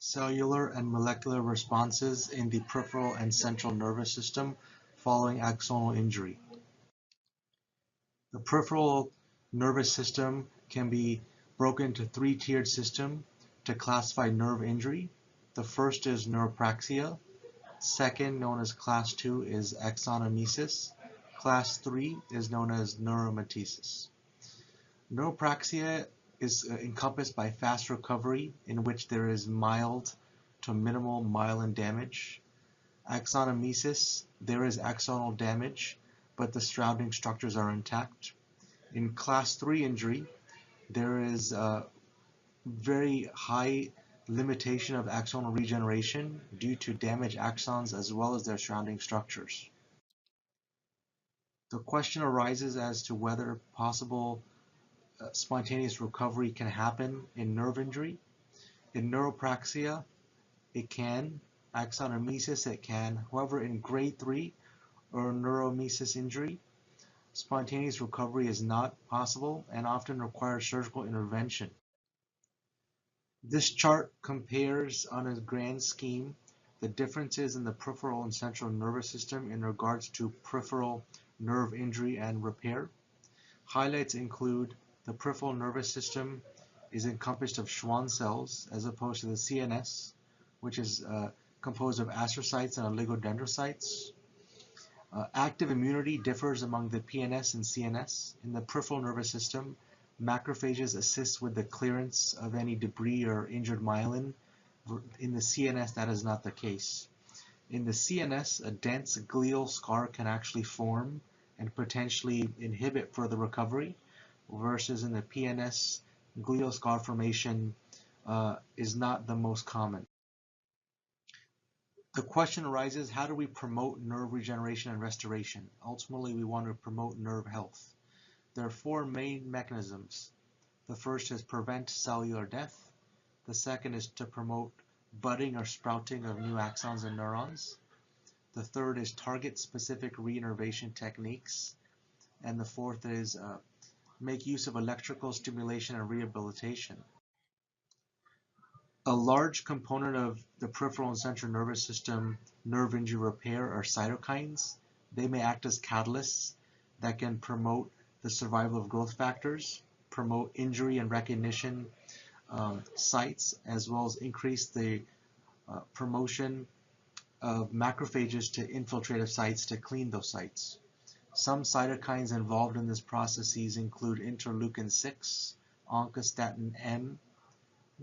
Cellular and molecular responses in the peripheral and central nervous system following axonal injury. The peripheral nervous system can be broken into three-tiered system to classify nerve injury. The first is neuropraxia. Second, known as class 2, is axonomesis. Class 3 is known as neuromatesis. Neuropraxia is encompassed by fast recovery in which there is mild to minimal myelin damage. Axonomesis, there is axonal damage, but the surrounding structures are intact. In class 3 injury, there is a very high limitation of axonal regeneration due to damaged axons as well as their surrounding structures. The question arises as to whether possible spontaneous recovery can happen in nerve injury. In neuropraxia, it can. Axonomesis, it can. However, in grade 3 or neuromesis injury, spontaneous recovery is not possible and often requires surgical intervention. This chart compares on a grand scheme the differences in the peripheral and central nervous system in regards to peripheral nerve injury and repair. Highlights include the peripheral nervous system is encompassed of Schwann cells as opposed to the CNS, which is composed of astrocytes and oligodendrocytes. Active immunity differs among the PNS and CNS. In the peripheral nervous system, macrophages assist with the clearance of any debris or injured myelin. In the CNS, that is not the case. In the CNS, a dense glial scar can actually form and potentially inhibit further recovery, versus in the PNS, glial scar formation is not the most common. The question arises, how do we promote nerve regeneration and restoration? Ultimately, we want to promote nerve health. There are four main mechanisms. The first is prevent cellular death. The second is to promote budding or sprouting of new axons and neurons. The third is target-specific reinnervation techniques. And the fourth is make use of electrical stimulation and rehabilitation. A large component of the peripheral and central nervous system nerve injury repair are cytokines. They may act as catalysts that can promote the survival of growth factors, promote injury and recognition sites, as well as increase the promotion of macrophages to infiltrative sites to clean those sites. Some cytokines involved in this processes include interleukin-6, oncostatin M,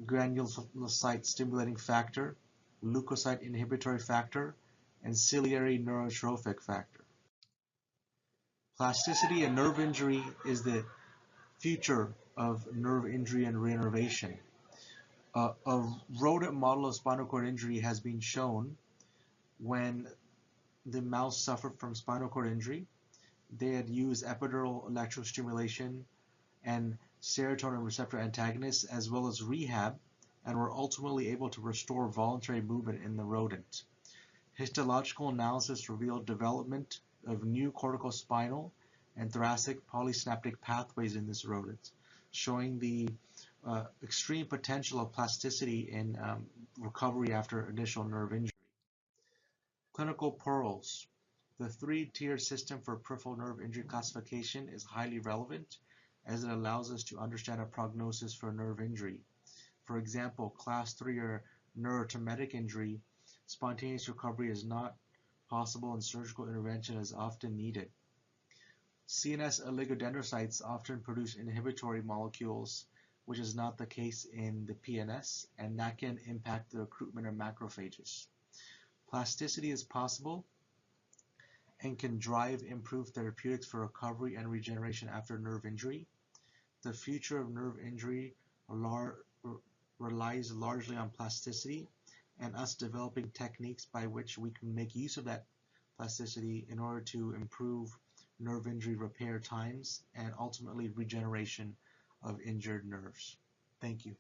granulocyte stimulating factor, leukocyte inhibitory factor, and ciliary neurotrophic factor. Plasticity in nerve injury is the future of nerve injury and reinnervation. A rodent model of spinal cord injury has been shown when the mouse suffered from spinal cord injury. They had used epidural electrostimulation and serotonin receptor antagonists as well as rehab, and were ultimately able to restore voluntary movement in the rodent. Histological analysis revealed development of new corticospinal and thoracic polysynaptic pathways in this rodent, showing the extreme potential of plasticity in recovery after initial nerve injury. Clinical pearls. The three-tiered system for peripheral nerve injury classification is highly relevant as it allows us to understand a prognosis for nerve injury. For example, class 3 or neurotraumatic injury, spontaneous recovery is not possible and surgical intervention is often needed. CNS oligodendrocytes often produce inhibitory molecules, which is not the case in the PNS, and that can impact the recruitment of macrophages. Plasticity is possible and can drive improved therapeutics for recovery and regeneration after nerve injury. The future of nerve injury relies largely on plasticity and us developing techniques by which we can make use of that plasticity in order to improve nerve injury repair times and ultimately regeneration of injured nerves. Thank you.